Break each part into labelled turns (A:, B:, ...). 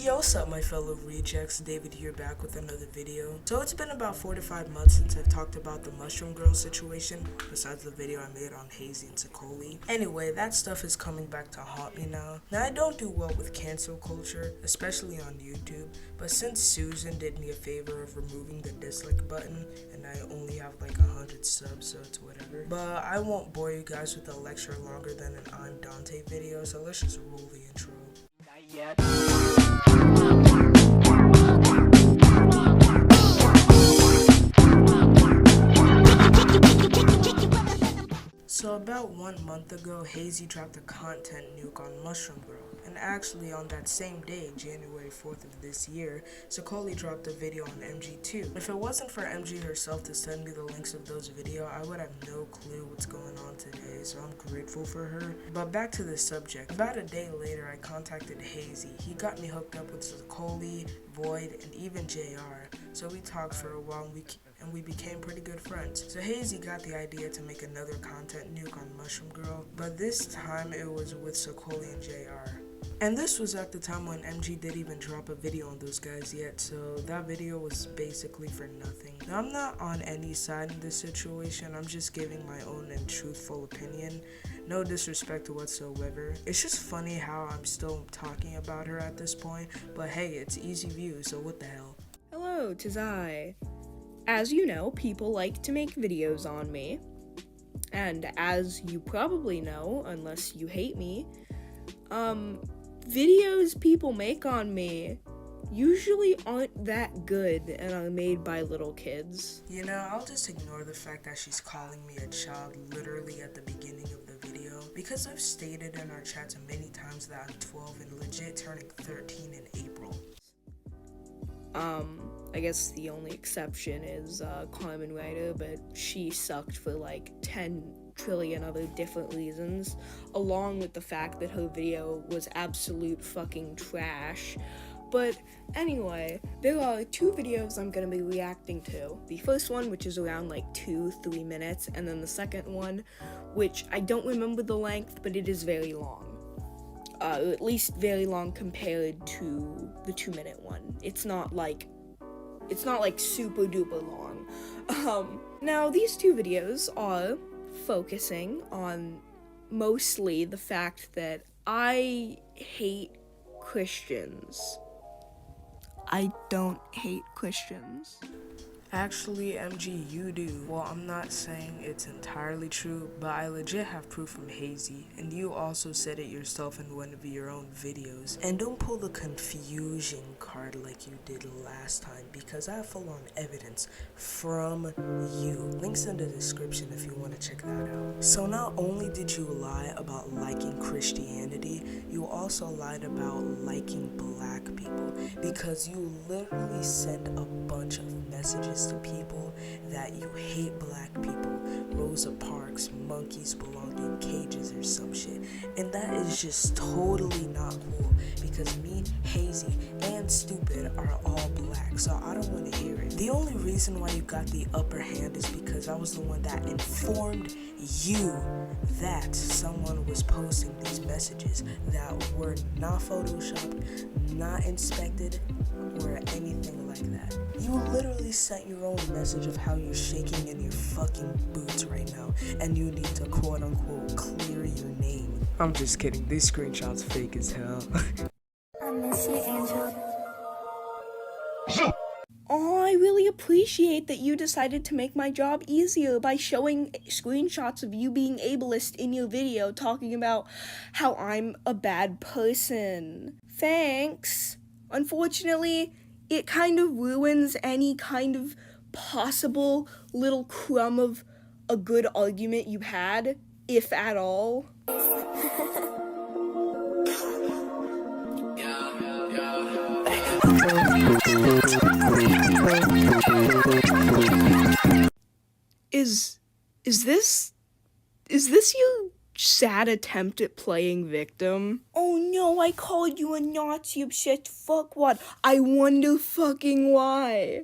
A: Yo, what's up my fellow rejects, David here back with another video. So it's been about 4 to 5 months since I've talked about the mushroom girl situation, besides the video I made on Hazey and Sokoly. Anyway, that stuff is coming back to haunt me now. Now I don't do well with cancel culture, especially on YouTube, but since Susan did me a favor of removing the dislike button, and I only have like 100 subs, so it's whatever. But I won't bore you guys with a lecture longer than an I'm Dante video, so let's just roll the intro. Not yet. So about 1 month ago, Hazey dropped a content nuke on Mushroom Girl. And actually on that same day, January 4th of this year, Sokoly dropped a video on MG2. If it wasn't for MG herself to send me the links of those videos, I would have no clue what's going on today, so I'm grateful for her. But back to the subject. About a day later, I contacted Hazey. He got me hooked up with Sokoly, Void, and even JR. So we talked for a while and we became pretty good friends. So Hazey got the idea to make another content nuke on Mushroom Girl, but this time it was with Sokoly and JR. And this was at the time when MG didn't even drop a video on those guys yet, so that video was basically for nothing. Now I'm not on any side in this situation, I'm just giving my own and truthful opinion. No disrespect whatsoever. It's just funny how I'm still talking about her at this point, but hey, it's easy views, so what the hell.
B: Hello, 'tis I. As you know, people like to make videos on me, and as you probably know, unless you hate me, videos people make on me usually aren't that good and are made by little kids.
A: You know, I'll just ignore the fact that she's calling me a child literally at the beginning of the video, because I've stated in our chats many times that I'm 12 and legit turning 13 in April.
B: I guess the only exception is Carmen Ryder, but she sucked for like 10 trillion other different reasons, along with the fact that her video was absolute fucking trash. But anyway, there are 2 videos I'm gonna be reacting to. The first one, which is around like 2-3 minutes, and then the second one, which I don't remember the length, but it is very long. At least very long compared to the 2-minute one. It's not like super duper long. Now these 2 videos are focusing on mostly the fact that I hate Christians. I don't hate Christians.
A: Actually, MG, you do. Well, I'm not saying it's entirely true, but I legit have proof from Hazey, and you also said it yourself in one of your own videos. And don't pull the confusion card like you did last time, because I have full-on evidence from you. Links in the description if you want to check that out. So not only did you lie about liking Christianity, you also lied about liking black people, because you literally sent a bunch of messages to people that you hate black people, Rosa Parks, monkeys belong in cages or some shit, and that is just totally not cool, because me, Hazey, and Stupid are all black, so I don't want to hear it. The only reason why you got the upper hand is because I was the one that informed you that someone was posting these messages that were not photoshopped, not inspected, or anything like that. You literally sent your own message of how you're shaking in your fucking boots right now, and you need to quote unquote clear your name. I'm just kidding, these screenshots fake as hell.
C: I miss you, Angel.
B: Oh, I really appreciate that you decided to make my job easier by showing screenshots of you being ableist in your video, talking about how I'm a bad person. Thanks. Unfortunately, it kind of ruins any kind of possible little crumb of a good argument you had, if at all. Is this your sad attempt at playing victim? Oh no, I called you a Nazi obsessed fuckwad. I wonder fucking why.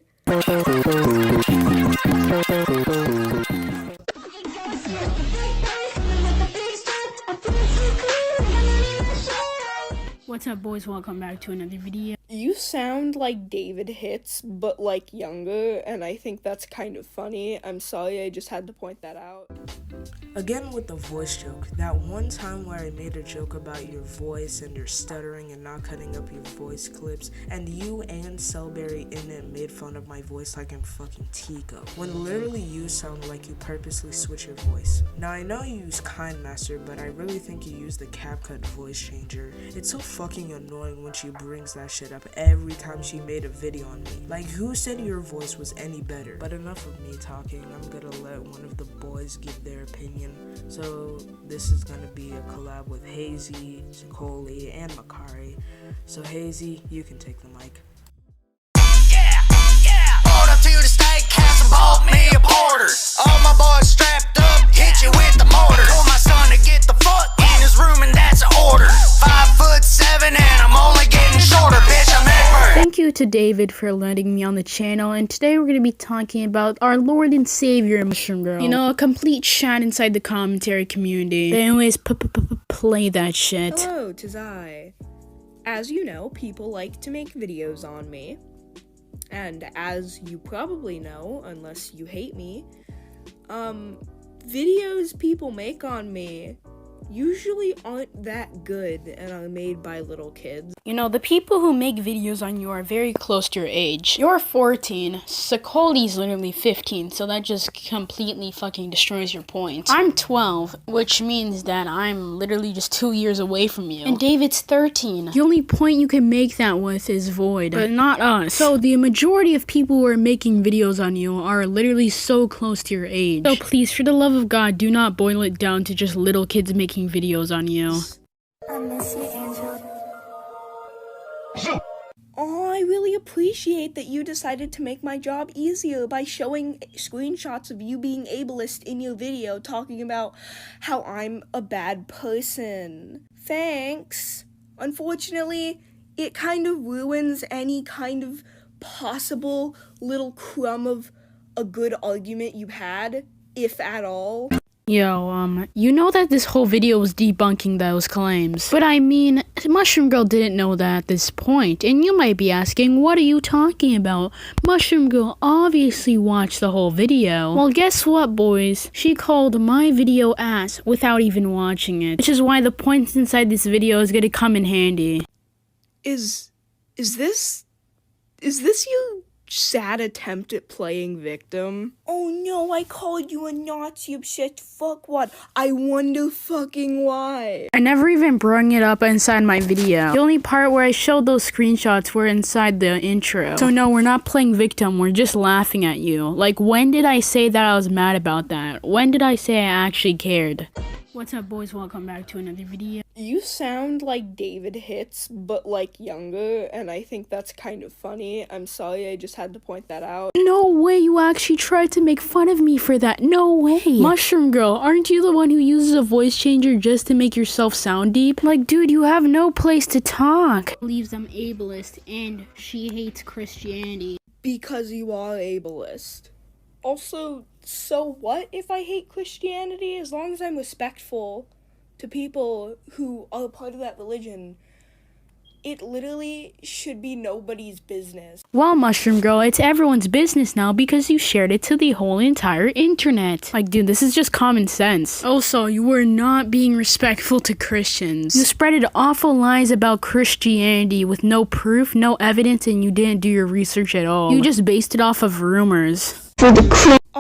D: What's up, boys? Welcome back to another video.
B: You sound like David Hits, but like younger, and I think that's kind of funny. I'm sorry, I just had to point that out.
A: Again with the voice joke, that one time where I made a joke about your voice and your stuttering and not cutting up your voice clips, and you and Cellberry in it made fun of my voice like I'm fucking Tico, when literally you sound like you purposely switch your voice. Now I know you use KindMaster, but I really think you use the CapCut voice changer. It's so fucking annoying when she brings that shit up every time she made a video on me. Like, who said your voice was any better? But enough of me talking, I'm gonna let one of the boys give their opinion. So this is gonna be a collab with HAZEY, Sokoly, and Makhari. So HAZEY, you can take the mic.
D: Pulled up to the steakhouse and bought me a porter. All my boys strapped up, hit you with the mortar. Told my son to get the fuck in his room and that's an order. 5'7" and I'm only getting shorter, bitch, I'm Edward.
E: Thank you to David for letting me on the channel, and today we're going to be talking about our Lord and Savior, Mushroom Girl. You know, a complete chat inside the commentary community. But anyways, play that shit.
B: Hello, 'tis I. As you know, people like to make videos on me. And as you probably know, unless you hate me, videos people make on me usually aren't that good and are made by little kids.
E: You know, the people who make videos on you are very close to your age. You're 14, Sokoly's literally 15, so that just completely fucking destroys your point. I'm 12, which means that I'm literally just 2 years away from you. And David's 13. The only point you can make that with is void, but not us. So the majority of people who are making videos on you are literally so close to your age. So please, for the love of God, do not boil it down to just little kids making videos on you.
C: I miss you, Angela.
B: Oh, I really appreciate that you decided to make my job easier by showing screenshots of you being ableist in your video, talking about how I'm a bad person. Thanks. Unfortunately, it kind of ruins any kind of possible little crumb of a good argument you had, if at all.
E: Yo, you know that this whole video was debunking those claims. But I mean, Mushroom Girl didn't know that at this point, and you might be asking, what are you talking about? Mushroom Girl obviously watched the whole video. Well, guess what, boys? She called my video ass without even watching it, which is why the points inside this video is gonna come in handy.
B: Is this your sad attempt at playing victim? Oh no, I called you a Nazi obsessed fuckwad. I wonder fucking why.
E: I never even brought it up inside my video. The only part where I showed those screenshots were inside the intro. So no, we're not playing victim, we're just laughing at you. Like, when did I say that I was mad about that? When did I say I actually cared? What's up, boys? Welcome back to another video.
B: You sound like David Hits, but like younger, and I think that's kind of funny. I'm sorry, I just had to point that out.
E: No way, you actually tried to make fun of me for that. No way. Mushroom Girl, aren't you the one who uses a voice changer just to make yourself sound deep? Like, dude, you have no place to talk. Believes I'm ableist and she hates Christianity.
B: Because you are ableist. Also, so what if I hate Christianity? As long as I'm respectful to people who are part of that religion, it literally should be nobody's business.
E: Well, Mushroom Girl, it's everyone's business now because you shared it to the whole entire internet. Like, dude, this is just common sense. Also, you were not being respectful to Christians. You spreaded awful lies about Christianity with no proof, no evidence, and you didn't do your research at all. You just based it off of rumors.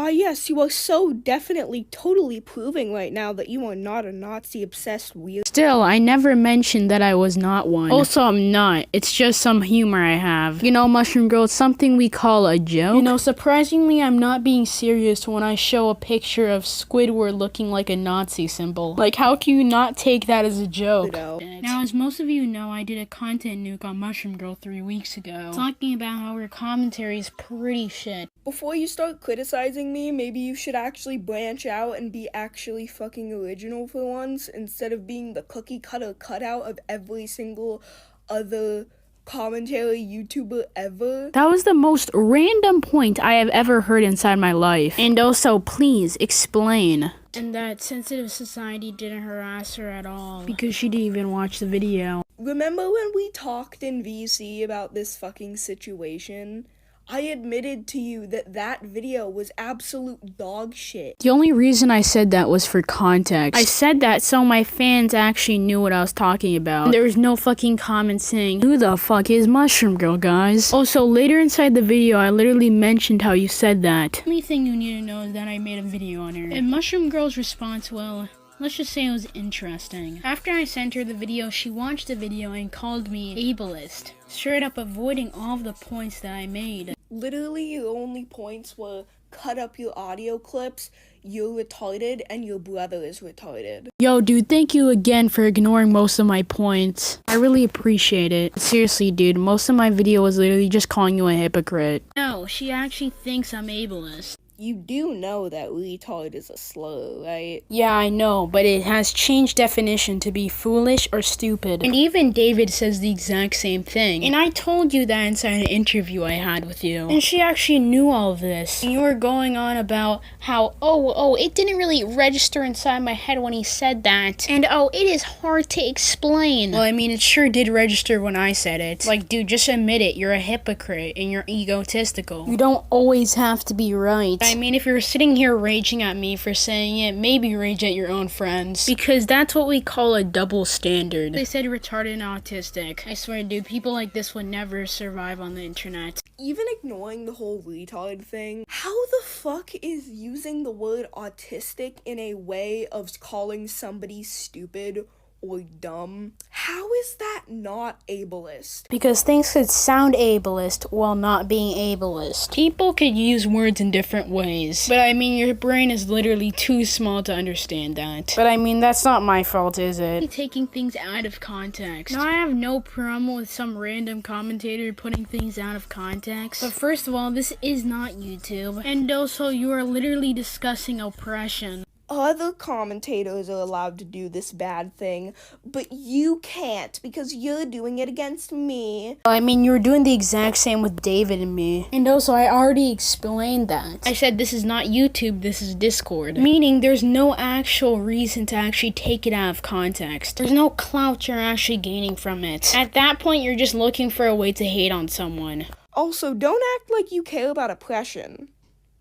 B: Yes, you are so definitely totally proving right now that you are not a Nazi-obsessed weird.
E: Still, I never mentioned that I was not one. Also, I'm not. It's just some humor I have. You know, Mushroom Girl, it's something we call a joke. You know, surprisingly, I'm not being serious when I show a picture of Squidward looking like a Nazi symbol. Like, how can you not take that as a joke? Now, as most of you know, I did a content nuke on Mushroom Girl 3 weeks ago, talking about how her commentary is pretty shit.
B: Before you start criticizing me, maybe you should actually branch out and be actually fucking original for once, instead of being the cookie cutter cutout of every single other commentary YouTuber ever.
E: That was the most random point I have ever heard inside my life. And also, please explain. And that sensitive society didn't harass her at all. Because she didn't even watch the video.
B: Remember when we talked in VC about this fucking situation? I admitted to you that that video was absolute dog shit.
E: The only reason I said that was for context. I said that so my fans actually knew what I was talking about. There was no fucking comment saying, who the fuck is Mushroom Girl, guys? Also, later inside the video, I literally mentioned how you said that. The only thing you need to know is that I made a video on her. And Mushroom Girl's response, well, let's just say it was interesting. After I sent her the video, she watched the video and called me ableist, straight up avoiding all of the points that I made.
B: Literally, your only points were cut up your audio clips, you're retarded, and your brother is retarded.
E: Yo, dude, thank you again for ignoring most of my points. I really appreciate it. Seriously, dude, most of my video was literally just calling you a hypocrite. No, she actually thinks I'm ableist.
B: You do know that retard is a slur, right?
E: Yeah, I know, but it has changed definition to be foolish or stupid. And even David says the exact same thing. And I told you that inside an interview I had with you. And she actually knew all of this. And you were going on about how, oh, it didn't really register inside my head when he said that. And oh, it is hard to explain. Well, I mean, it sure did register when I said it. Like, dude, just admit it. You're a hypocrite and you're egotistical. You don't always have to be right. I mean, if you're sitting here raging at me for saying it, maybe rage at your own friends. Because that's what we call a double standard. They said retarded and autistic. I swear, dude, people like this would never survive on the internet.
B: Even ignoring the whole retard thing, how the fuck is using the word autistic in a way of calling somebody stupid or dumb? How is that not ableist?
E: Because things could sound ableist while not being ableist. People could use words in different ways. But I mean, your brain is literally too small to understand that. But I mean, that's not my fault, is it? Taking things out of context. Now, I have no problem with some random commentator putting things out of context. But first of all, this is not YouTube. And also, you are literally discussing oppression.
B: Other commentators are allowed to do this bad thing, but you can't because you're doing it against me.
E: I mean, you were doing the exact same with David and me. And also, I already explained that. I said this is not YouTube, this is Discord. Meaning, there's no actual reason to actually take it out of context. There's no clout you're actually gaining from it. At that point, you're just looking for a way to hate on someone.
B: Also, don't act like you care about oppression.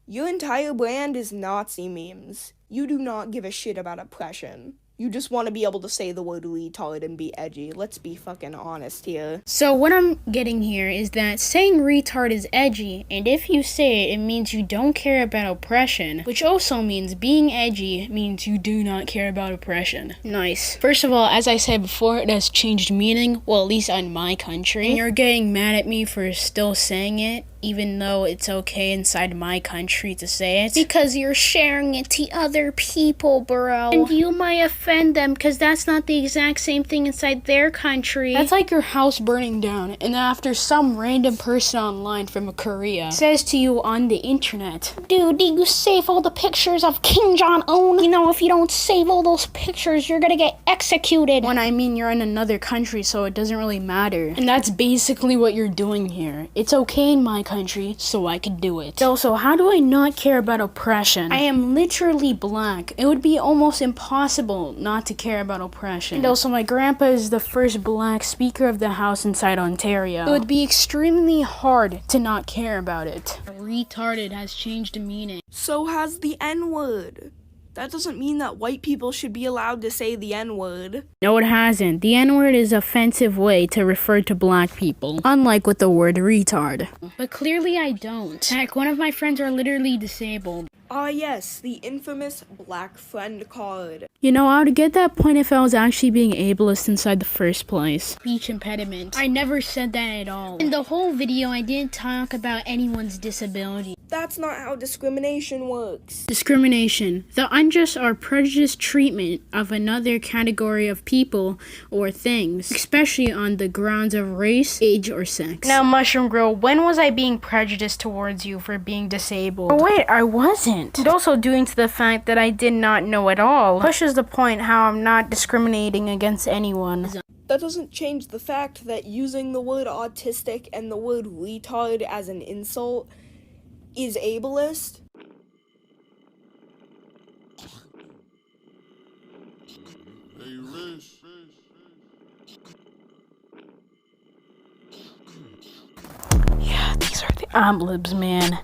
B: Your entire brand is Nazi memes. You do not give a shit about oppression. You just want to be able to say the word retard and be edgy. Let's be fucking honest here.
E: So what I'm getting here is that saying retard is edgy, and if you say it, it means you don't care about oppression, which also means being edgy means you do not care about oppression. Nice. First of all, as I said before, it has changed meaning, well, at least in my country. And you're getting mad at me for still saying it, even though it's okay inside my country to say it. Because you're sharing it to other people, bro. And you might offend them because that's not the exact same thing inside their country. That's like your house burning down, and after some random person online from Korea says to you on the internet, dude, did you save all the pictures of Kim Jong-un? You know, if you don't save all those pictures, you're gonna get executed. When I mean you're in another country, so it doesn't really matter. And that's basically what you're doing here. It's okay in my country, so I could do it. Also, how do I not care about oppression? I am literally black. It would be almost impossible not to care about oppression. And also, my grandpa is the first black speaker of the house inside Ontario. It would be extremely hard to not care about it. Retarded has changed the meaning.
B: So has the N-word. That doesn't mean that white people should be allowed to say the N-word.
E: No, it hasn't. The N-word is an offensive way to refer to black people, unlike with the word retard. But clearly I don't. Heck, one of my friends are literally disabled.
B: Ah yes, the infamous black friend card.
E: You know, I would get that point if I was actually being ableist inside the first place. Speech impediment. I never said that at all. In the whole video, I didn't talk about anyone's disability.
B: That's not how discrimination works.
E: Discrimination. The unjust or prejudiced treatment of another category of people or things, especially on the grounds of race, age, or sex. Now, Mushroom Girl, when was I being prejudiced towards you for being disabled? Oh, wait, I wasn't. And also due to the fact that I did not know at all pushes the point how I'm not discriminating against anyone.
B: That doesn't change the fact that using the word autistic and the word retard as an insult is ableist.
E: Yeah, these are the oblibs, man.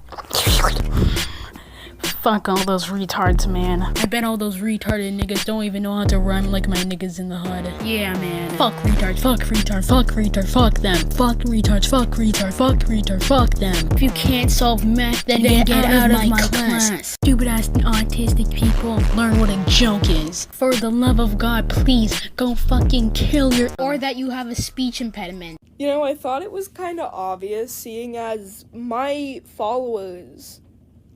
E: Fuck all those retards, man. I bet all those retarded niggas don't even know how to rhyme like my niggas in the hood. Yeah, man. Fuck retards, fuck retard, fuck retard, fuck them. Fuck retards, fuck retard, fuck retard, fuck them. If you can't solve math, then get out of my class. Stupid ass autistic people, learn what a joke is. For the love of God, please go fucking kill your— or that you have a speech impediment.
B: You know, I thought it was kind of obvious, seeing as my followers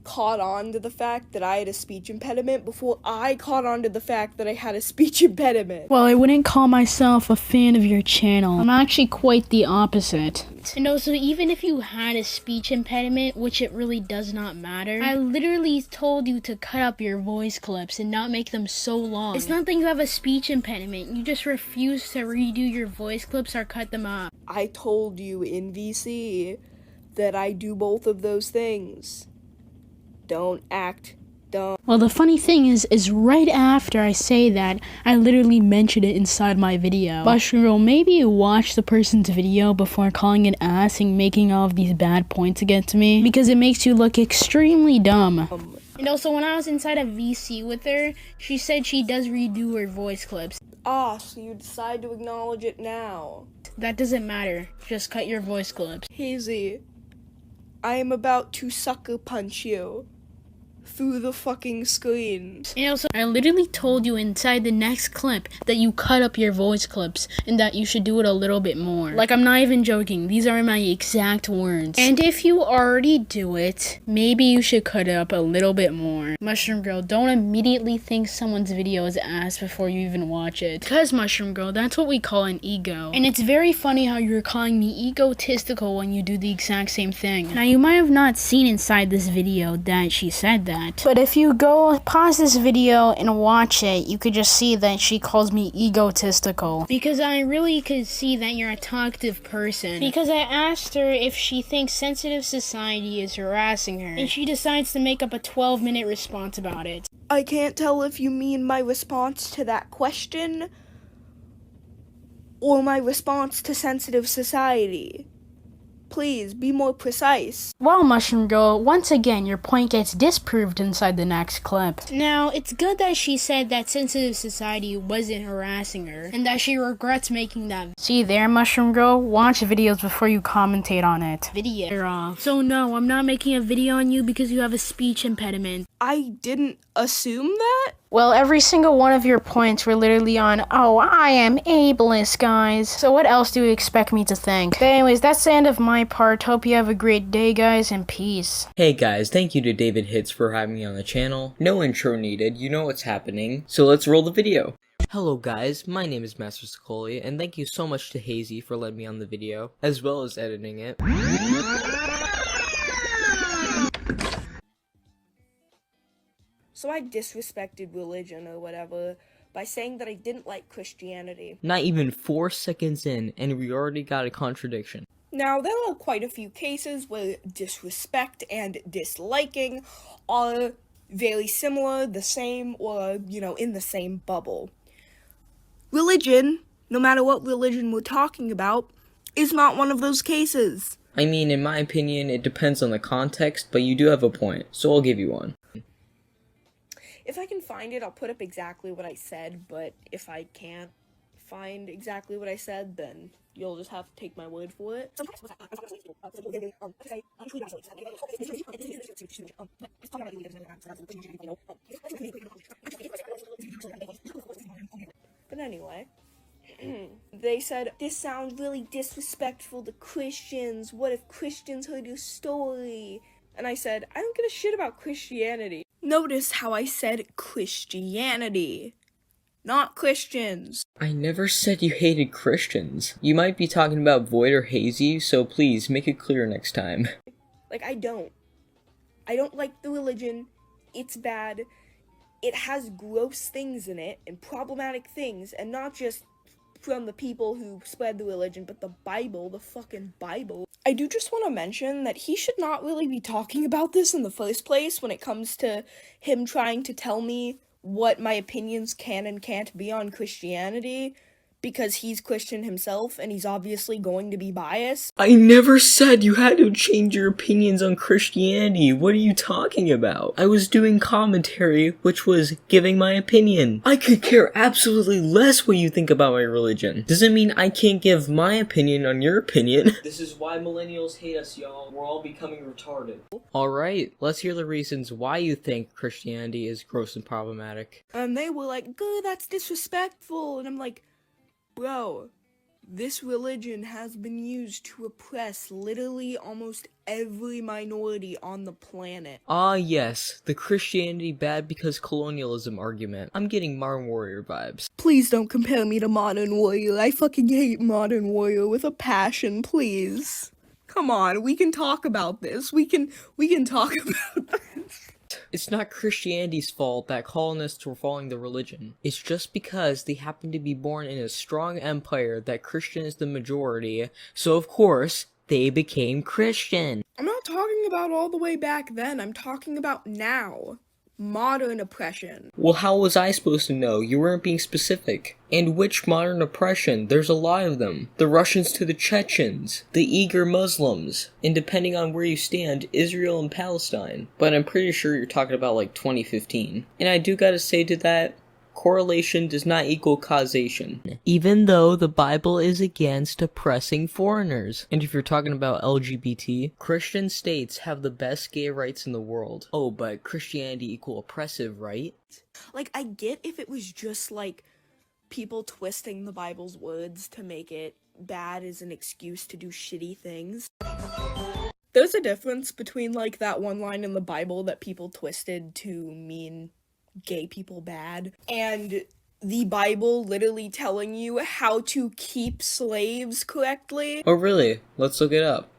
B: caught on to the fact that I had a speech impediment before I caught on to the fact that I had a speech impediment.
E: Well, I wouldn't call myself a fan of your channel. I'm actually quite the opposite. And also, even if you had a speech impediment, which it really does not matter, I literally told you to cut up your voice clips and not make them so long. It's not that you have a speech impediment, you just refuse to redo your voice clips or cut them up.
B: I told you in VC that I do both of those things. Don't act dumb.
E: Well, the funny thing is right after I say that, I literally mention it inside my video. Mushroom Girl, maybe you watch the person's video before calling an ass and making all of these bad points against me, because it makes you look extremely dumb. And also, when I was inside a VC with her, she said she does redo her voice clips.
B: Ah, so you decide to acknowledge it now.
E: That doesn't matter. Just cut your voice clips.
B: Hazey, I am about to sucker punch you through the fucking screen.
E: And also, I literally told you inside the next clip that you cut up your voice clips and that you should do it a little bit more. Like, I'm not even joking. These are my exact words. And if you already do it, maybe you should cut it up a little bit more. Mushroom Girl, don't immediately think someone's video is ass before you even watch it. Because, Mushroom Girl, that's what we call an ego. And it's very funny how you're calling me egotistical when you do the exact same thing. Now, you might have not seen inside this video that she said that. But if you go pause this video and watch it, you could just see that she calls me egotistical. Because I really could see that you're a talkative person. Because I asked her if she thinks sensitive society is harassing her, and she decides to make up a 12-minute response about it.
B: I can't tell if you mean my response to that question or my response to sensitive society. Please, be more precise.
E: Well, Mushroom Girl, once again, your point gets disproved inside the next clip. Now, it's good that she said that sensitive society wasn't harassing her, and that she regrets making that. See there, Mushroom Girl? Watch videos before you commentate on it. Video. So no, I'm not making a video on you because you have a speech impediment.
B: I didn't assume that?
E: Well, every single one of your points were literally on, oh, I am ableist, guys. So what else do you expect me to think? But anyways, that's the end of my part. Hope you have a great day, guys, and peace.
F: Hey guys, thank you to David Hits for having me on the channel. No intro needed, you know what's happening. So let's roll the video. Hello guys, my name is Master Sokoly, and thank you so much to Hazey for letting me on the video, as well as editing it.
B: So I disrespected religion or whatever by saying that I didn't like Christianity.
F: Not even 4 seconds in, and we already got a contradiction.
B: Now, there are quite a few cases where disrespect and disliking are very similar, the same, or, you know, in the same bubble. Religion, no matter what religion we're talking about, is not one of those cases.
F: I mean, in my opinion, it depends on the context, but you do have a point, so I'll give you one.
B: If I can find it, I'll put up exactly what I said, but if I can't find exactly what I said, then you'll just have to take my word for it. But anyway, they said, this sounds really disrespectful to Christians. What if Christians heard your story? And I said, I don't give a shit about Christianity. Notice how I said Christianity, not Christians.
F: I never said you hated Christians. You might be talking about Void or Hazey, so please make it clear next time.
B: Like, I don't like the religion. It's bad. It has gross things in it and problematic things, and not just from the people who spread the religion, but the Bible, the fucking Bible. I do just want to mention that he should not really be talking about this in the first place when it comes to him trying to tell me what my opinions can and can't be on Christianity because he's Christian himself and he's obviously going to be biased.
F: I never said you had to change your opinions on Christianity. What are you talking about? I was doing commentary, which was giving my opinion. I could care absolutely less what you think about my religion. Doesn't mean I can't give my opinion on your opinion. This is why millennials hate us, y'all. We're all becoming retarded. Alright, let's hear the reasons why you think Christianity is gross and problematic.
B: And they were like, "Good, that's disrespectful." And I'm like, bro, this religion has been used to oppress literally almost every minority on the planet.
F: Ah yes, the Christianity bad because colonialism argument. I'm getting Modern Warrior vibes.
B: Please don't compare me to Modern Warrior. I fucking hate Modern Warrior with a passion, please. Come on, we can talk about this. We can talk about this.
F: It's not Christianity's fault that colonists were following the religion. It's just because they happen to be born in a strong empire that Christian is the majority, so of course, they became Christian.
B: I'm not talking about all the way back then. I'm talking about now. Modern oppression.
F: Well, how was I supposed to know? You weren't being specific. And which modern oppression? There's a lot of them. The Russians to the Chechens, the Uyghur Muslims, and depending on where you stand, Israel and Palestine. But I'm pretty sure you're talking about like 2015. And I do gotta say to that, correlation does not equal causation. Even though the Bible is against oppressing foreigners. And if you're talking about LGBT, Christian states have the best gay rights in the world. Oh, but Christianity equal oppressive, right?
B: Like, I get if it was just like people twisting the Bible's words to make it bad as an excuse to do shitty things. There's a difference between like that one line in the Bible that people twisted to mean gay people bad, and the Bible literally telling you how to keep slaves correctly.
F: Oh really? Let's look it up.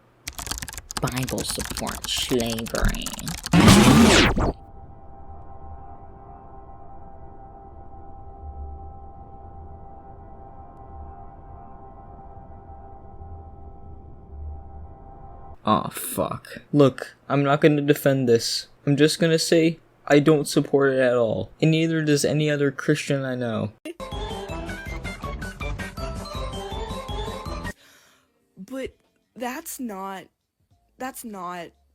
G: Bible supports slavery.
F: Aw, fuck. Look, I'm not gonna defend this. I'm just gonna say I don't support it at all, and neither does any other Christian I know.
B: But that's not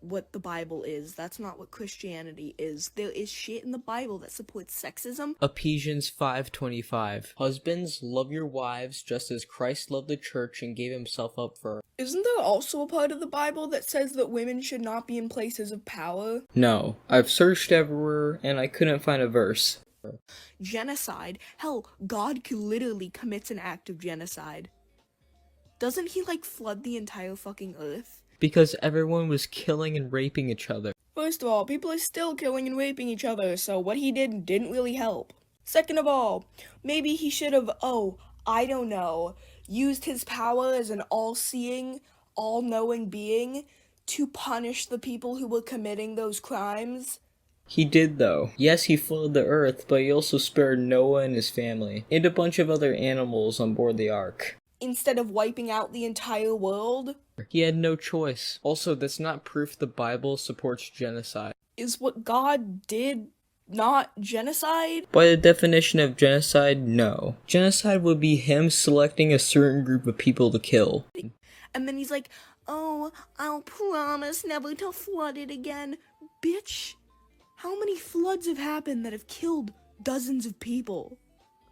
B: what the Bible is. That's not what Christianity is. There is shit in the Bible that supports sexism.
F: Ephesians 5:25. Husbands, love your wives just as Christ loved the church and gave himself up for her.
B: Isn't there also a part of the Bible that says that women should not be in places of power?
F: No, I've searched everywhere and I couldn't find a verse.
B: Genocide? Hell, God literally commits an act of genocide. Doesn't he like flood the entire fucking earth?
F: Because everyone was killing and raping each other.
B: First of all, people are still killing and raping each other, so what he did didn't really help. Second of all, maybe he should have, I don't know, used his power as an all-seeing, all-knowing being to punish the people who were committing those crimes.
F: He did though. Yes, he flooded the earth, but he also spared Noah and his family, and a bunch of other animals on board the ark.
B: Instead of wiping out the entire world.
F: He had no choice. Also, that's not proof the Bible supports genocide.
B: Is what God did not genocide?
F: By the definition of genocide, no. Genocide would be him selecting a certain group of people to kill.
B: And then he's like, "Oh, I'll promise never to flood it again." Bitch, how many floods have happened that have killed dozens of people?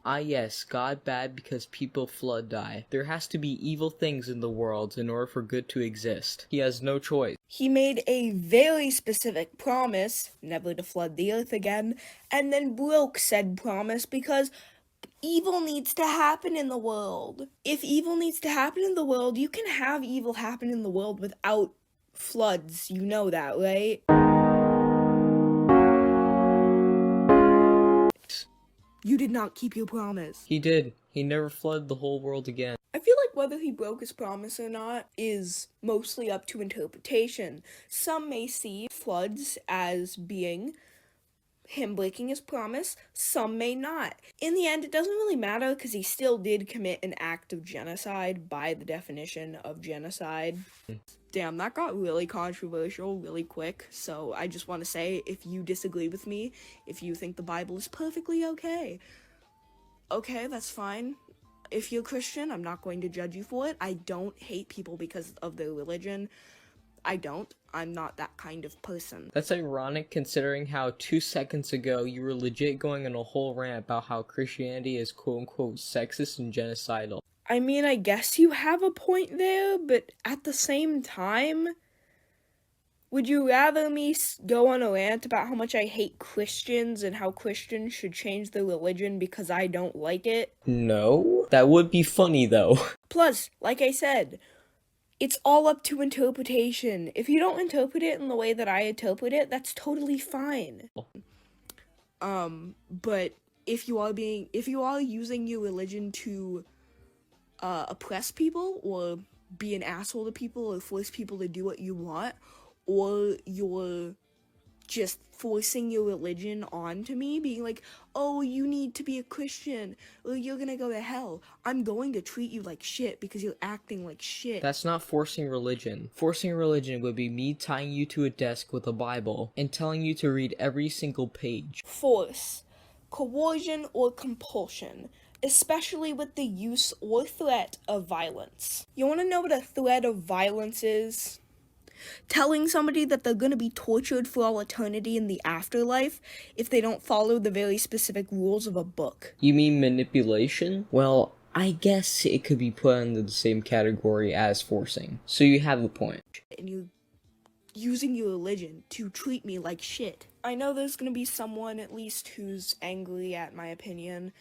F: Ah yes, God bad because people flood die. There has to be evil things in the world in order for good to exist. He has no choice.
B: He made a very specific promise, never to flood the earth again, and then broke said promise because evil needs to happen in the world. If evil needs to happen in the world, you can have evil happen in the world without floods. You know that, right? You did not keep your promise.
F: He did. He never flooded the whole world again.
B: I feel like whether he broke his promise or not is mostly up to interpretation. Some may see floods as being him breaking his promise, some may not. In the end, it doesn't really matter because he still did commit an act of genocide by the definition of genocide. Damn, that got really controversial really quick, so I just want to say, if you disagree with me, if you think the Bible is perfectly okay, that's fine. If you're Christian, I'm not going to judge you for it. I don't hate people because of their religion. I'm not that kind of person.
F: That's ironic considering how 2 seconds ago you were legit going on a whole rant about how Christianity is quote-unquote sexist and genocidal.
B: I mean, I guess you have a point there, but at the same time, would you rather me go on a rant about how much I hate Christians and how Christians should change their religion because I don't like it?
F: No? That would be funny though.
B: Plus, like I said, it's all up to interpretation. If you don't interpret it in the way that I interpret it, that's totally fine. But if you are using your religion to oppress people or be an asshole to people or force people to do what you want, or you're just forcing your religion onto me, being like, oh, you need to be a Christian or you're gonna go to hell, I'm going to treat you like shit because you're acting like shit.
F: That's not forcing religion. Forcing religion would be me tying you to a desk with a Bible and telling you to read every single page.
B: Force, coercion, or compulsion, especially with the use or threat of violence. You want to know what a threat of violence is? Telling somebody that they're going to be tortured for all eternity in the afterlife if they don't follow the very specific rules of a book.
F: You mean manipulation? Well, I guess it could be put under the same category as forcing. So you have a point.
B: And you're using your religion to treat me like shit. I know there's going to be someone at least who's angry at my opinion,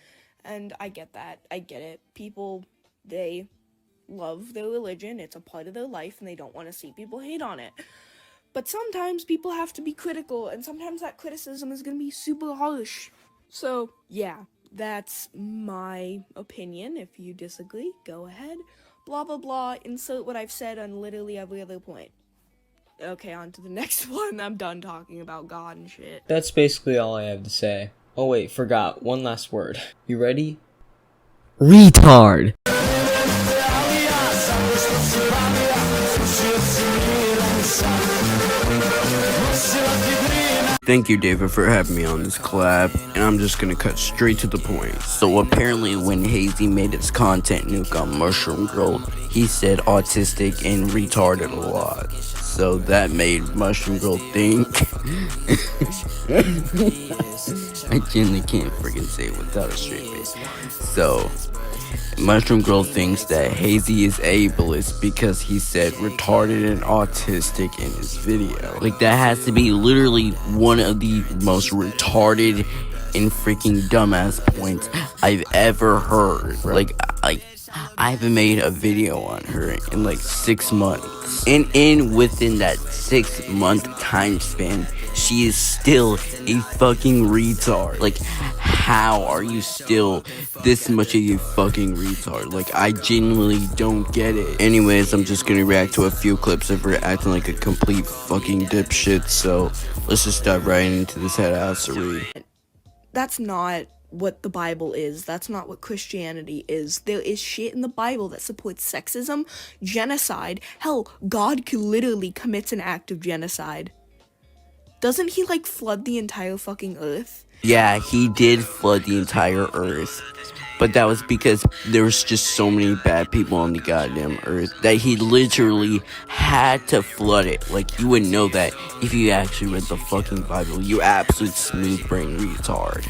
B: and I get that. I get it. People, they love their religion, it's a part of their life, and they don't want to see people hate on it. But sometimes people have to be critical, and sometimes that criticism is going to be super harsh. So, yeah, that's my opinion. If you disagree, go ahead. Blah, blah, blah. Insert what I've said on literally every other point. Okay, on to the next one. I'm done talking about God and shit.
F: That's basically all I have to say. Oh wait, forgot. One last word. You ready? Retard!
H: Thank you, David, for having me on this collab, and I'm just gonna cut straight to the point.
D: So apparently when Hazey made his content nuke on Mushroom Girl, he said autistic and retarded a lot. So that made Mushroom Girl think. I genuinely can't freaking say it without a straight face. So Mushroom Girl thinks that Hazey is ableist because he said retarded and autistic in his video. Like, that has to be literally one of the most retarded and freaking dumbass points I've ever heard. Like, I haven't made a video on her in like 6 months. And within that 6-month time span, she is still a fucking retard. Like, how are you still this much of a fucking retard? Like, I genuinely don't get it. Anyways, I'm just gonna react to a few clips of her acting like a complete fucking dipshit. So let's just dive right into this hazey.
B: That's not what the Bible is. That's not what Christianity is. There is shit in the Bible that supports sexism, genocide. Hell, God could literally commit an act of genocide. Doesn't he, like, flood the entire fucking earth?
H: Yeah, he did flood the entire earth. But that was because there was just so many bad people on the goddamn earth that he literally had to flood it. Like, you wouldn't know that if you actually read the fucking Bible. You absolute smooth brain retard.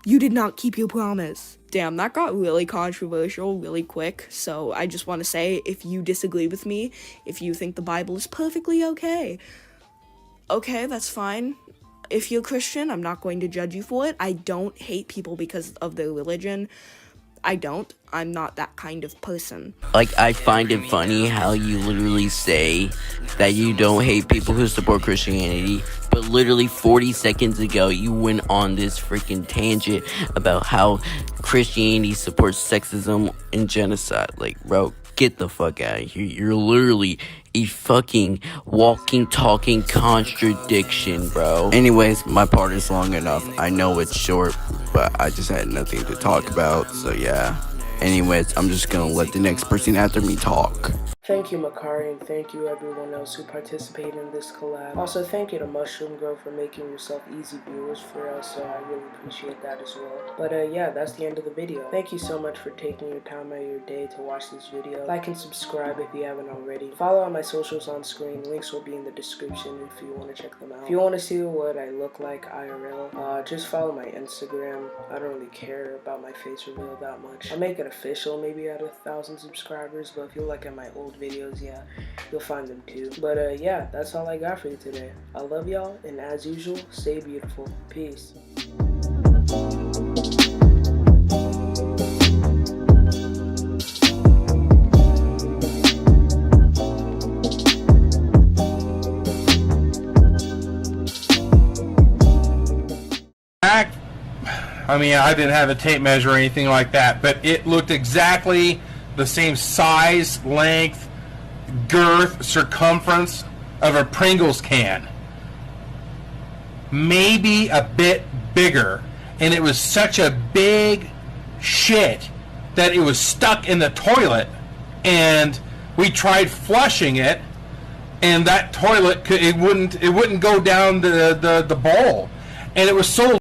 B: You did not keep your promise. Damn, that got really controversial really quick. So I just want to say, if you disagree with me, if you think the Bible is perfectly okay, that's fine. If you're Christian, I'm not going to judge you for it. I don't hate people because of their religion. I'm not that kind of person.
H: Like, I find it funny how you literally say that you don't hate people who support Christianity, but literally 40 seconds ago, you went on this freaking tangent about how Christianity supports sexism and genocide. Like, bro, get the fuck out of here. You're literally a fucking walking, talking contradiction, bro. Anyways, my part is long enough. I know it's short, but I just had nothing to talk about, so yeah. Anyways, I'm just gonna let the next person after me talk.
A: Thank you, Makhari, and thank you everyone else who participated in this collab. Also, thank you to Mushroom Girl for making yourself easy viewers for us, so I really appreciate that as well. But yeah, that's the end of the video. Thank you so much for taking your time out of your day to watch this video. Like and subscribe if you haven't already. Follow all my socials on screen. Links will be in the description if you want to check them out. If you want to see what I look like IRL, just follow my Instagram. I don't really care about my face reveal that much. I'll make it official maybe at 1,000 subscribers, but if you look at my old videos, yeah, you'll find them too. But yeah, that's all I got for you today. I love y'all, and as usual, stay beautiful. Peace.
I: I mean, I didn't have a tape measure or anything like that, but it looked exactly the same size, length, girth, circumference of a Pringles can. Maybe a bit bigger. And it was such a big shit that it was stuck in the toilet. And we tried flushing it, and that toilet, it wouldn't go down the bowl. And it was so